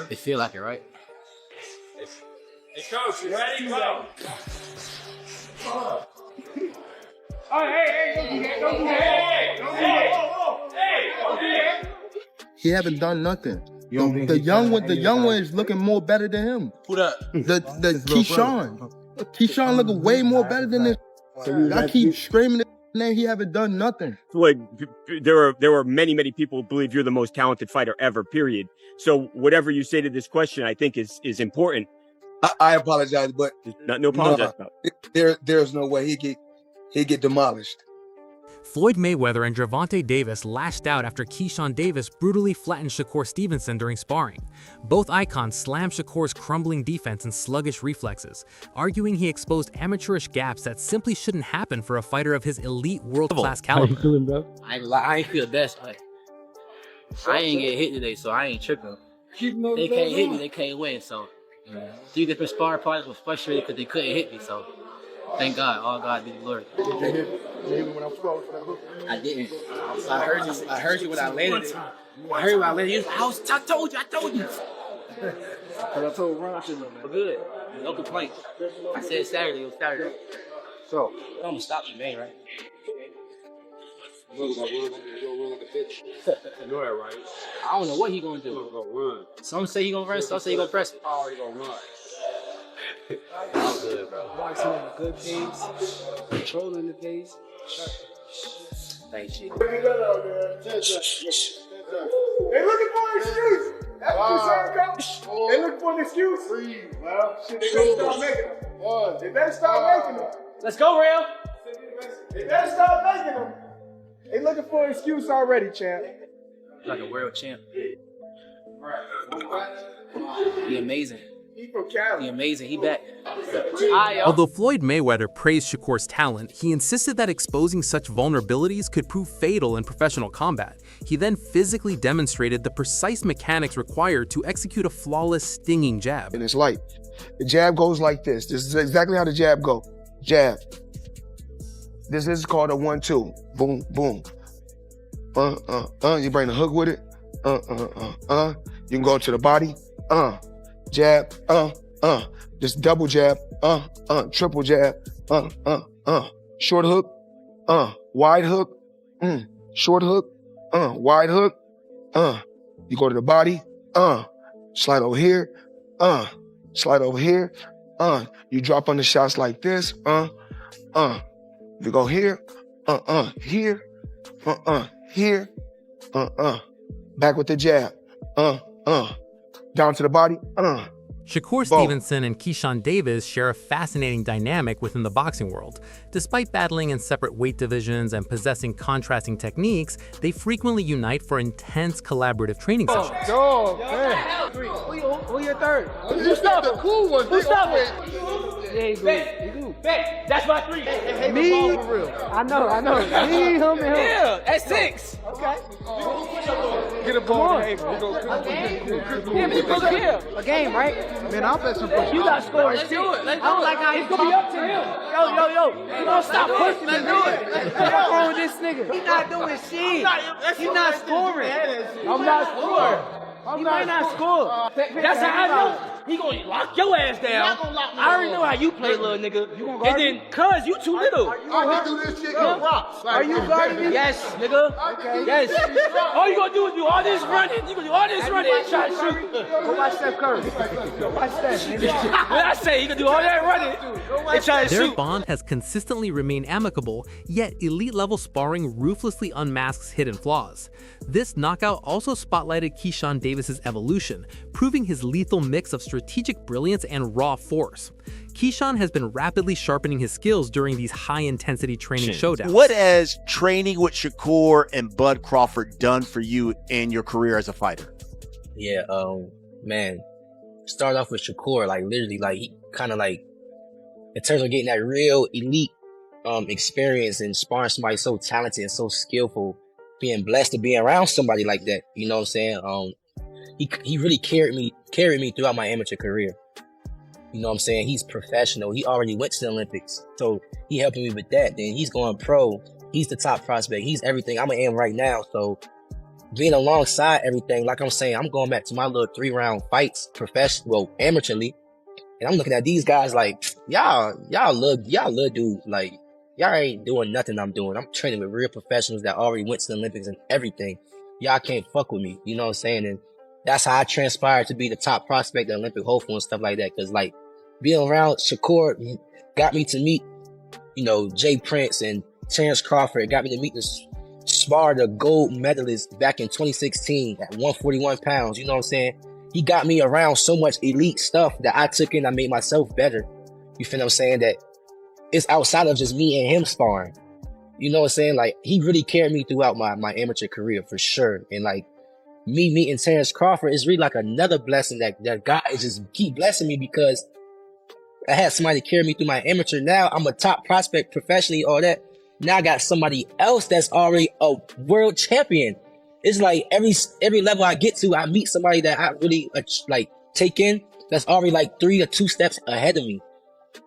It feel like it, right? Hey, coach, you ready? Go. He haven't done nothing. The young one is looking more better than him. Who that? The Keyshawn. Keyshawn looking way more better than this. I keep screaming his name. He haven't done nothing. Floyd, there were many people who believe you're the most talented fighter ever, period. So whatever you say to this question, I think is important. I apologize, but No apologize about it. There's no way he get demolished. Floyd Mayweather and Gervonta Davis lashed out after Keyshawn Davis brutally flattened Shakur Stevenson during sparring. Both icons slammed Shakur's crumbling defense and sluggish reflexes, arguing he exposed amateurish gaps that simply shouldn't happen for a fighter of his elite world-class caliber. How you feeling, bro? I ain't feel the best. I ain't get hit today, so I ain't tripping. They can't hit me, they can't win, so 3 different sparring partners was frustrated because they couldn't hit me, so thank God, all God be the glory. I didn't. I heard you when I landed it. I heard when I landed it. I told you. I told Ron, we're good. No complaints. I said Saturday, it was Saturday. So, I'm gonna stop you, man, right? You know that, right? I don't know what he gonna do. He's gonna run. Some say he gonna run, some say he gonna press me. Oh, he gonna run. I'm good, bro. Boxing at a good pace, controlling the pace. Thank you. They looking for an excuse. That's what you're saying, coach. They looking for an excuse. Well, shit, they better start making them. They better start making them. Let's go, Real. They better start making them. They looking for an excuse already, champ. Like a world champ. He amazing. He from Cali. He amazing. He back. Although Floyd Mayweather praised Shakur's talent, he insisted that exposing such vulnerabilities could prove fatal in professional combat. He then physically demonstrated the precise mechanics required to execute a flawless, stinging jab. And it's light. The jab goes like this. This is exactly how the jab go. Jab. This is called a 1-2. Boom, boom. You bring the hook with it. You can go to the body. Jab. Just double jab. Triple jab. Short hook. Wide hook. Short hook. Wide hook. You go to the body. Slide over here. Slide over here. You drop on the shots like this. You go here. Here. Here. Back with the jab. Down to the body. Shakur Stevenson and Keyshawn Davis share a fascinating dynamic within the boxing world. Despite battling in separate weight divisions and possessing contrasting techniques, they frequently unite for intense collaborative training sessions. Who your third? You stop the cool ones. Who stop it? Yeah, he good. That's my 3. Me? I know. Me, him, and him. Yeah, at 6. Okay. Get a ball. A game, right? Man, I'll bet some. You got scores. Let's do it. I don't like how it's gonna be up to him. Yo. You don't stop pushing me, dude. What's wrong with this nigga? He not doing shit. He not scoring. I'm not scoring. He might not score. That's how I know. He gonna lock your ass down. I already know how you play, little nigga. And then, cuz, you too little. I can do this shit. Yo, rocks. Are you guarding me? Yes, nigga. Okay. Yes. All you gonna do is do all this running. You gonna do all this running and try to shoot. Go watch Steph Curry. Go watch Steph. When I say you gonna do all that running and try to Their shoot. bond has consistently remained amicable, yet elite-level sparring ruthlessly unmasks hidden flaws. This knockout also spotlighted Keyshawn Davis's evolution, proving his lethal mix of strategic brilliance and raw force. Keyshawn has been rapidly sharpening his skills during these high-intensity training showdowns. What has training with Shakur and Bud Crawford done for you in your career as a fighter? Yeah, man, start off with Shakur, like literally, like he kind of like, in terms of getting that real elite experience and sparring somebody so talented and so skillful, being blessed to be around somebody like that, you know what I'm saying? He really carried me throughout my amateur career. You know what I'm saying? He's professional. He already went to the Olympics, so he helping me with that. Then he's going pro. He's the top prospect. He's everything. I'm an AM right now, so being alongside everything, like I'm saying, I'm going back to my little 3-round fights, amateurly, and I'm looking at these guys like, y'all little dudes, like, y'all ain't doing nothing I'm doing. I'm training with real professionals that already went to the Olympics and everything. Y'all can't fuck with me, you know what I'm saying? And that's how I transpired to be the top prospect, the Olympic hopeful and stuff like that. Cause like being around Shakur got me to meet, you know, Jay Prince and Terrence Crawford. It got me to meet the gold medalist back in 2016 at 141 pounds. You know what I'm saying? He got me around so much elite stuff that I took in. I made myself better. You feel what I'm saying? That it's outside of just me and him sparring. You know what I'm saying? Like, he really carried me throughout my amateur career for sure. And like, me meeting Terrence Crawford is really like another blessing that God is just keep blessing me, because I had somebody carry me through my amateur. Now I'm a top prospect professionally, all that. Now I got somebody else that's already a world champion. It's like every level I get to, I meet somebody that I really like take in that's already like 3 or 2 steps ahead of me.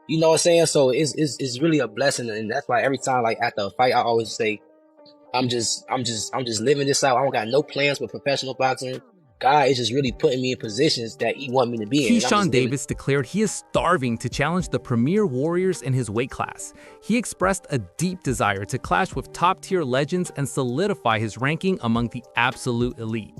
You know what I'm saying? So it's really a blessing, and that's why every time like after a fight, I always say, I'm just living this out. I don't got no plans with professional boxing. God is just really putting me in positions that he want me to be in. Keyshawn Davis declared he is starving to challenge the premier warriors in his weight class. He expressed a deep desire to clash with top-tier legends and solidify his ranking among the absolute elite.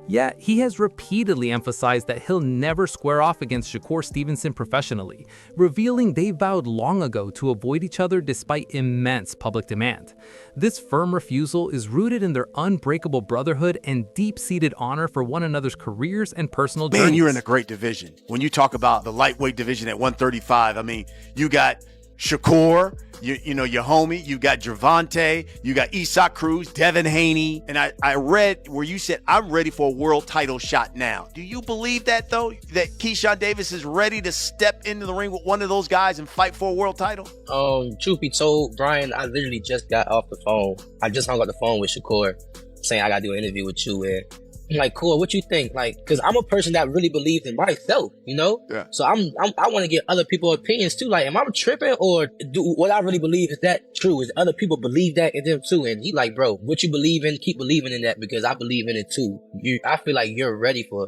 Yet, he has repeatedly emphasized that he'll never square off against Shakur Stevenson professionally, revealing they vowed long ago to avoid each other despite immense public demand. This firm refusal is rooted in their unbreakable brotherhood and deep-seated honor for one another's careers and personal journeys. Man, you're in a great division. When you talk about the lightweight division at 135, I mean, you got Shakur, you know, your homie, you got Gervonta, you got Isaac Cruz, Devin Haney, and I read where you said, I'm ready for a world title shot now. Do you believe that, though, that Keyshawn Davis is ready to step into the ring with one of those guys and fight for a world title? Truth be told, Brian, I literally just got off the phone. I just hung up the phone with Shakur saying I gotta do an interview with you, and I'm like, cool, what you think? Like, cause I'm a person that really believes in myself, you know? Yeah. So I want to get other people's opinions too. Like, am I tripping, or do what I really believe, is that true? Is other people believe that in them too? And he like, bro, what you believe in, keep believing in that, because I believe in it too. I feel like you're ready for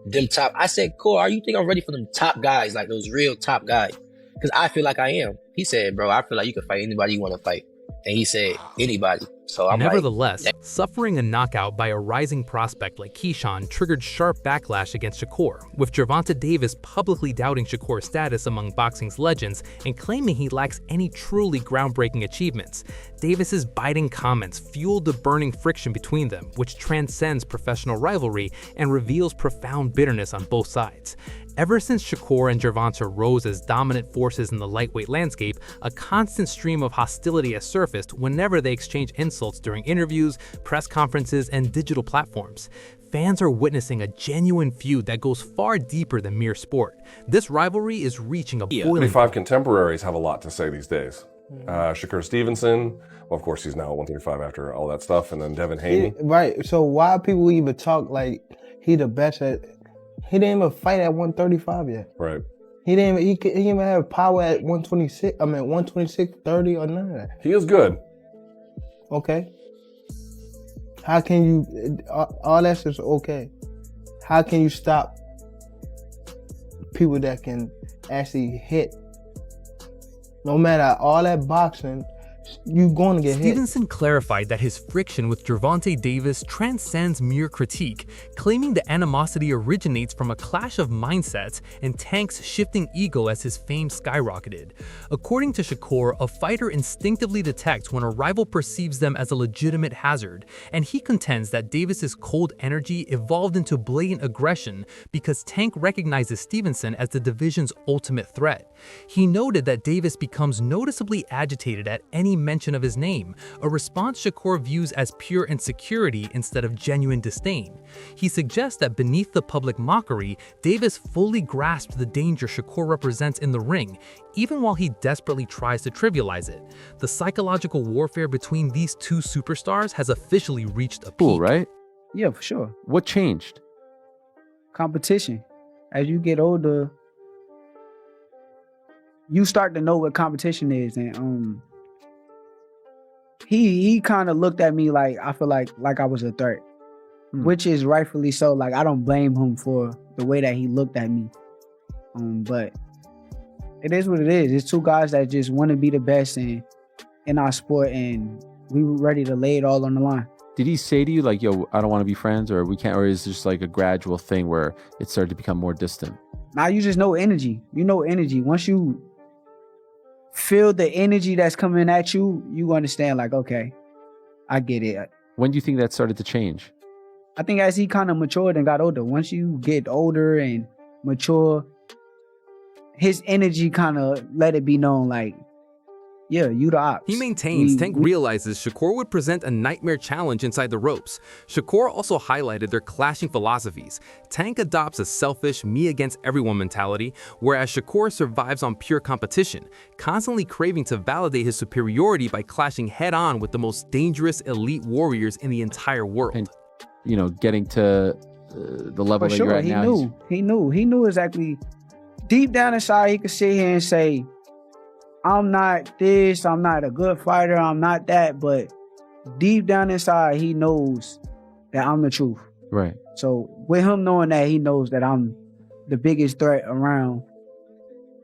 them top. I said, cool, are you think I'm ready for them top guys, like those real top guys? Cause I feel like I am. He said, bro, I feel like you can fight anybody you want to fight. And he said, anybody. So I'm Nevertheless, suffering a knockout by a rising prospect like Keyshawn triggered sharp backlash against Shakur, with Gervonta Davis publicly doubting Shakur's status among boxing's legends and claiming he lacks any truly groundbreaking achievements. Davis's biting comments fueled the burning friction between them, which transcends professional rivalry and reveals profound bitterness on both sides. Ever since Shakur and Gervonta rose as dominant forces in the lightweight landscape, a constant stream of hostility has surfaced whenever they exchange insults during interviews, press conferences, and digital platforms. Fans are witnessing a genuine feud that goes far deeper than mere sport. This rivalry is reaching a boiling point. 25 contemporaries have a lot to say these days. Shakur Stevenson, well, of course, he's now at 135 after all that stuff, and then Devin Haney. Right, so why people even talk like he the best at... He didn't even fight at 135 yet. Right. He didn't even have power at 126. I mean, 126, 30, or none of that. He is good. Okay. How can you, all that's just okay. How can you stop people that can actually hit? No matter all that boxing, you're going to get hit. Stevenson clarified that his friction with Gervonta Davis transcends mere critique, claiming the animosity originates from a clash of mindsets and Tank's shifting ego as his fame skyrocketed. According to Shakur, a fighter instinctively detects when a rival perceives them as a legitimate hazard, and he contends that Davis's cold energy evolved into blatant aggression because Tank recognizes Stevenson as the division's ultimate threat. He noted that Davis becomes noticeably agitated at any mention of his name, a response Shakur views as pure insecurity instead of genuine disdain. He suggests that beneath the public mockery, Davis fully grasped the danger Shakur represents in the ring, even while he desperately tries to trivialize it. The psychological warfare between these two superstars has officially reached a peak. Cool, right? Yeah, for sure. What changed? Competition. As you get older, you start to know what competition is, and he kind of looked at me like I feel like I was a threat. which is rightfully so. Like, I don't blame him for the way that he looked at me. But it is what it is. It's two guys that just want to be the best in our sport, and we were ready to lay it all on the line. Did he say to you, like, yo, I don't want to be friends, or we can't, or is it just like a gradual thing where it started to become more distant? Now you just know energy. You know energy. Once you feel the energy that's coming at you, you understand, like, okay, I get it. When do you think that started to change? I think as he kind of matured and got older. Once you get older and mature, his energy kind of let it be known, like, yeah, you the ops. He maintains Tank realizes Shakur would present a nightmare challenge inside the ropes. Shakur also highlighted their clashing philosophies. Tank adopts a selfish, me-against-everyone mentality, whereas Shakur survives on pure competition, constantly craving to validate his superiority by clashing head-on with the most dangerous elite warriors in the entire world. And, you know, getting to the level that you're at now. He knew exactly. Deep down inside, he could sit here and say, I'm not this, I'm not a good fighter, I'm not that, but deep down inside, he knows that I'm the truth. Right. So with him knowing that, he knows that I'm the biggest threat around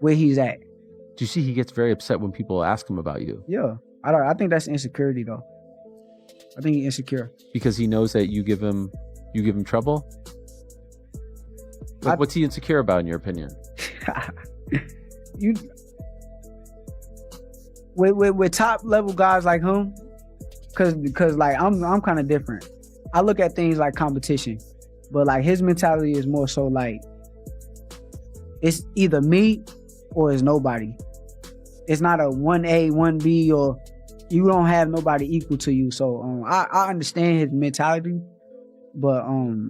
where he's at. Do you see he gets very upset when people ask him about you? Yeah. I think that's insecurity, though. I think he's insecure. Because he knows that you give him trouble? Like, what's he insecure about, in your opinion? With top level guys like him, because like I'm kind of different. I look at things like competition, but like his mentality is more so like it's either me or it's nobody. It's not a 1A, 1B, or you don't have nobody equal to you. So I understand his mentality, but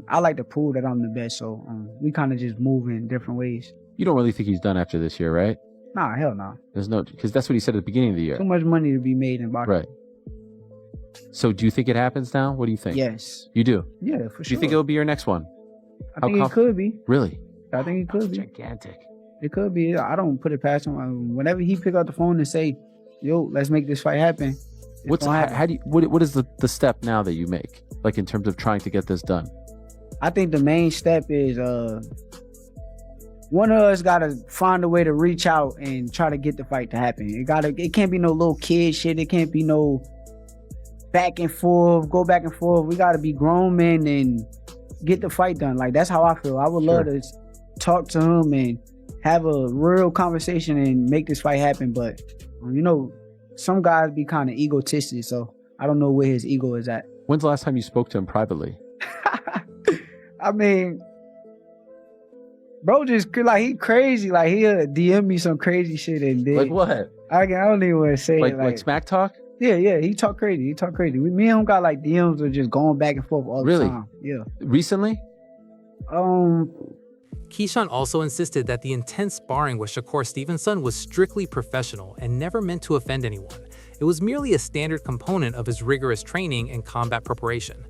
I like to prove that I'm the best. So we kind of just move in different ways. You don't really think he's done after this year, right? Nah, hell no. There's no, because that's what he said at the beginning of the year. Too much money to be made in boxing. Right. So do you think it happens now? What do you think? Yes. You do? Yeah, for sure. Do you think it'll be your next one? I think it could be. Really? I think it could be. Gigantic. It could be. I don't put it past him. Whenever he pick up the phone and say, yo, let's make this fight happen. What is the step now that you make? Like in terms of trying to get this done? I think the main step is one of us gotta find a way to reach out and try to get the fight to happen. It can't be no little kid shit. It can't be no back and forth, go back and forth. We gotta be grown men and get the fight done. Like, that's how I feel. I would love to talk to him and have a real conversation and make this fight happen. But you know, some guys be kind of egotistic, so I don't know where his ego is at. When's the last time you spoke to him privately? I mean, bro, just like he crazy. Like he'll DM me some crazy shit and then like what? I don't even want to say like, it. Like smack talk. Yeah. He talk crazy. Me and him got like DMs of just going back and forth all the time. Yeah. Recently? Keyshawn also insisted that the intense sparring with Shakur Stevenson was strictly professional and never meant to offend anyone. It was merely a standard component of his rigorous training and combat preparation.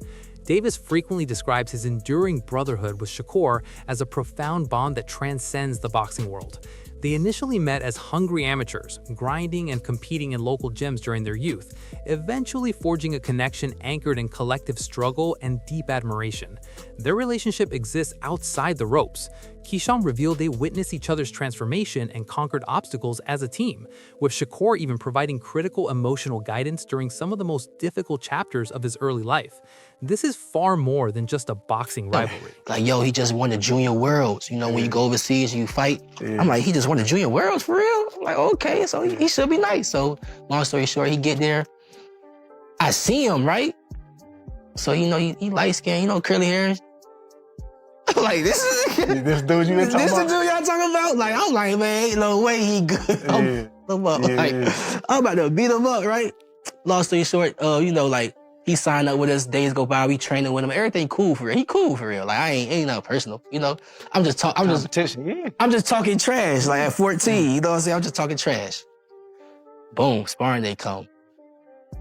Davis frequently describes his enduring brotherhood with Shakur as a profound bond that transcends the boxing world. They initially met as hungry amateurs, grinding and competing in local gyms during their youth, eventually forging a connection anchored in collective struggle and deep admiration. Their relationship exists outside the ropes. Keyshawn revealed they witnessed each other's transformation and conquered obstacles as a team, with Shakur even providing critical emotional guidance during some of the most difficult chapters of his early life. This is far more than just a boxing rivalry. Like, yo, he just won the Junior Worlds. You know, when you go overseas and you fight, I'm like, he just won the Junior Worlds for real? I'm like, okay, so he should be nice. So, long story short, he get there. I see him, right? So, you know, he light-skinned, you know, curly hair. I'm like, this is this dude you been talking about? This the dude y'all talking about? Like, I'm like, man, ain't no way he good. I'm about to beat him up, right? Long story short, you know, like, he signed up with us, days go by, we training with him, everything cool for real. He cool for real. Like, I ain't nothing personal, you know? I'm just talking trash, like at 14, you know what I'm saying? I'm just talking trash. Boom, sparring day come.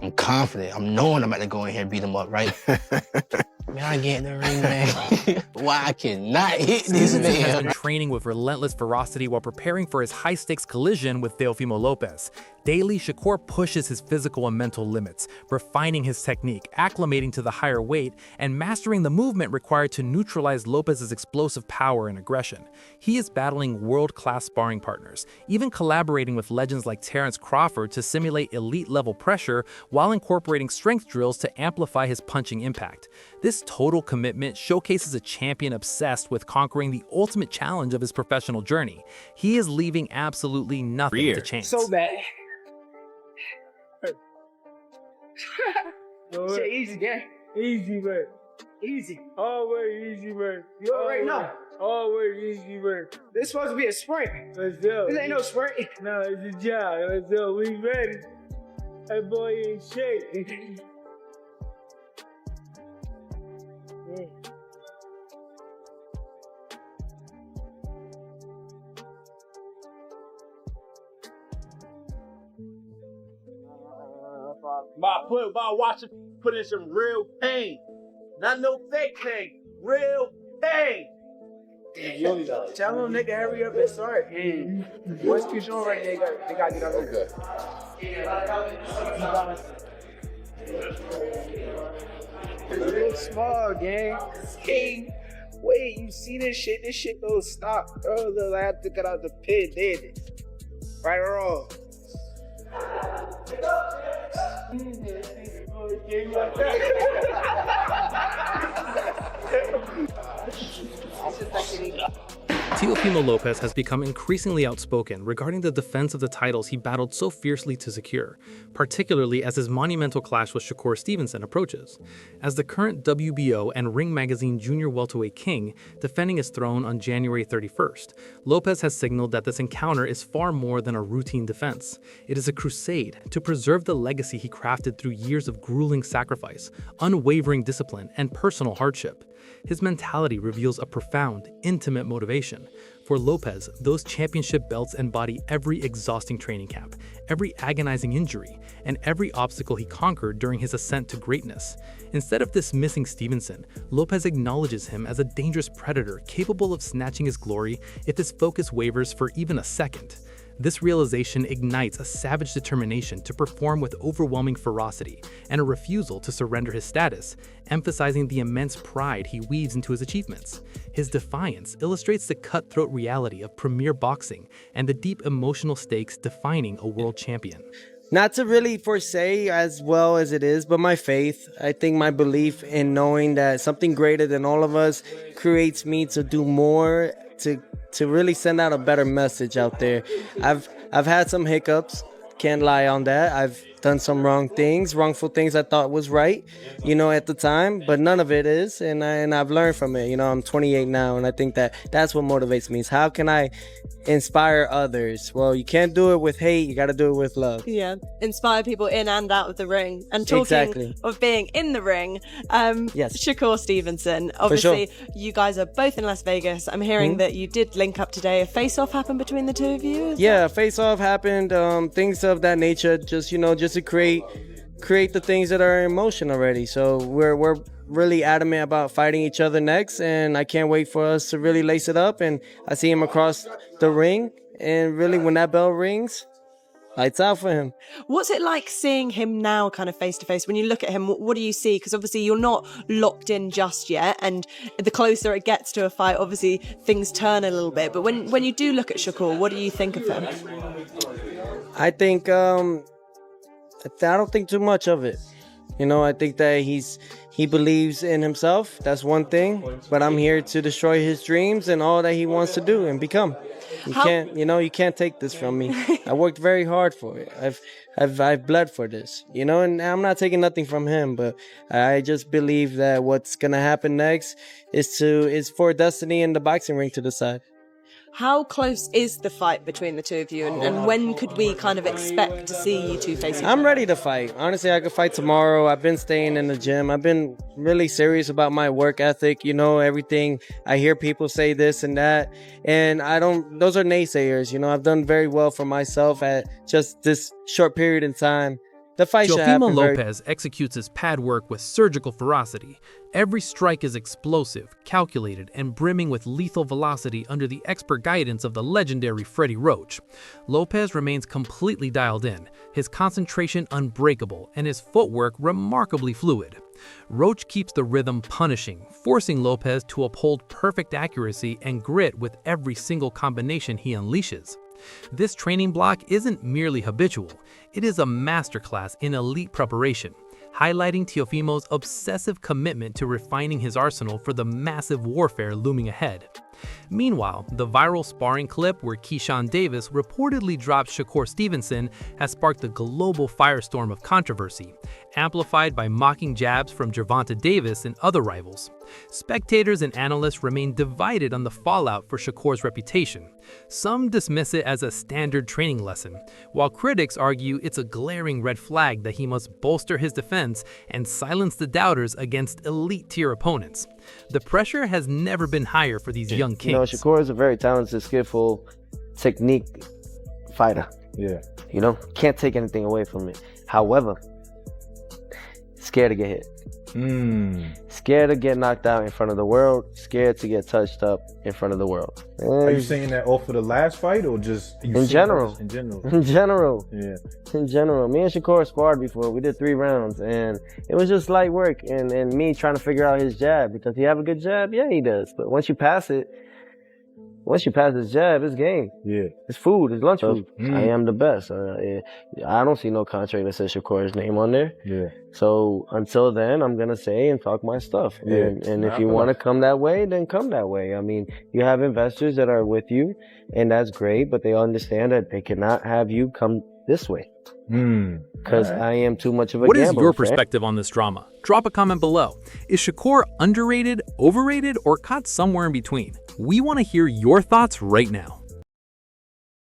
I'm confident. I'm knowing I'm about to go in here and beat him up, right? Man, I get in the ring, man. Why I cannot hit this man? Has been training with relentless ferocity while preparing for his high-stakes collision with Teofimo Lopez. Daily, Shakur pushes his physical and mental limits, refining his technique, acclimating to the higher weight, and mastering the movement required to neutralize Lopez's explosive power and aggression. He is battling world-class sparring partners, even collaborating with legends like Terrence Crawford to simulate elite-level pressure while incorporating strength drills to amplify his punching impact. This total commitment showcases a champion obsessed with conquering the ultimate challenge of his professional journey. He is leaving absolutely nothing to chance. So bad. Shit, easy, gang. Easy, man. Easy. Always easy, man. You already know. Always easy, man. This supposed to be a sprint. Let's go. This ain't no sprint. No, it's a job. Let's go. We ready. That boy ain't shake. Watch him put in some real pain. Not no fake pain. Real pain. Tell them nigga hurry up and start. What's Keyshawn right there? They gotta get out of there. Real small, gang. King. Wait, you see this shit? This shit don't stop. Oh, look, I have to get out the pit, did it? Right or wrong? Teofimo Lopez has become increasingly outspoken regarding the defense of the titles he battled so fiercely to secure, particularly as his monumental clash with Shakur Stevenson approaches. As the current WBO and Ring Magazine Junior Welterweight King defending his throne on January 31st, Lopez has signaled that this encounter is far more than a routine defense. It is a crusade to preserve the legacy he crafted through years of grueling sacrifice, unwavering discipline, and personal hardship. His mentality reveals a profound, intimate motivation. For Lopez, those championship belts embody every exhausting training camp, every agonizing injury, and every obstacle he conquered during his ascent to greatness. Instead of dismissing Stevenson, Lopez acknowledges him as a dangerous predator capable of snatching his glory if his focus wavers for even a second. This realization ignites a savage determination to perform with overwhelming ferocity and a refusal to surrender his status, emphasizing the immense pride he weaves into his achievements. His defiance illustrates the cutthroat reality of premier boxing and the deep emotional stakes defining a world champion. Not to really foresay as well as it is, but my faith, I think my belief in knowing that something greater than all of us creates me to do more, to really send out a better message out there. I've had some hiccups, can't lie on that. I've done some wrongful things I thought was right, at the time, but none of it is, and I've learned from it. I'm 28 now, and I think that's what motivates me, is how can I inspire others? Well, you can't do it with hate, you got to do it with love. Yeah, inspire people in and out of the ring. And talking of being in the ring, yes. Shakur Stevenson, obviously you guys are both in Las Vegas. I'm hearing that you did link up today. A face-off happened between the two of you? Yeah, face-off happened, things of that nature, just to create the things that are in motion already. So we're really adamant about fighting each other next, and I can't wait for us to really lace it up. And I see him across the ring, and really when that bell rings, lights out for him. What's it like seeing him now kind of face to face? When you look at him, what do you see? Because obviously you're not locked in just yet, and the closer it gets to a fight, obviously things turn a little bit. But when you do look at Shakur, what do you think of him? I think I don't think too much of it. I think that he believes in himself. That's one thing. But I'm here to destroy his dreams and all that he wants to do and become. You can't take this from me. I worked very hard for it. I've bled for this, and I'm not taking nothing from him, but I just believe that what's gonna happen next is for destiny and the boxing ring to decide. How close is the fight between the two of you, and when could we kind of expect to see you two face each other? I'm ready to fight. Honestly, I could fight tomorrow. I've been staying in the gym. I've been really serious about my work ethic. Everything. I hear people say this and that, and those are naysayers. I've done very well for myself at just this short period in time. The fight should Teofimo happen very- Lopez executes his pad work with surgical ferocity. Every strike is explosive, calculated, and brimming with lethal velocity under the expert guidance of the legendary Freddie Roach. Lopez remains completely dialed in, his concentration unbreakable, and his footwork remarkably fluid. Roach keeps the rhythm punishing, forcing Lopez to uphold perfect accuracy and grit with every single combination he unleashes. This training block isn't merely habitual, it is a masterclass in elite preparation, highlighting Teofimo's obsessive commitment to refining his arsenal for the massive warfare looming ahead. Meanwhile, the viral sparring clip where Keyshawn Davis reportedly dropped Shakur Stevenson has sparked a global firestorm of controversy, amplified by mocking jabs from Gervonta Davis and other rivals. Spectators and analysts remain divided on the fallout for Shakur's reputation. Some dismiss it as a standard training lesson, while critics argue it's a glaring red flag that he must bolster his defense and silence the doubters against elite-tier opponents. The pressure has never been higher for these young kings. You know, Shakur is a very talented, skillful, technique fighter. Yeah. You know, can't take anything away from it. However, scared to get hit. Scared to get knocked out in front of the world. Scared to get touched up in front of the world. Are you saying that off of the last fight or just in general? In general. In general. Yeah. In general. Me and Shakur sparred before. We did 3 rounds, and it was just light work. And me trying to figure out his jab. Because he have a good jab? Yeah, he does. But once you pass his jab, it's game. Yeah. It's food. It's lunch food. I am the best. I don't see no contract that says Shakur's name on there. Yeah. So until then, I'm going to say and talk my stuff. Yeah. And if you want to come that way, then come that way. I mean, you have investors that are with you, and that's great, but they understand that they cannot have you come this way. Because I am too much of a What is gambler, your fan. perspective on this drama? Drop a comment below. Is Shakur underrated, overrated, or caught somewhere in between? We want to hear your thoughts right now.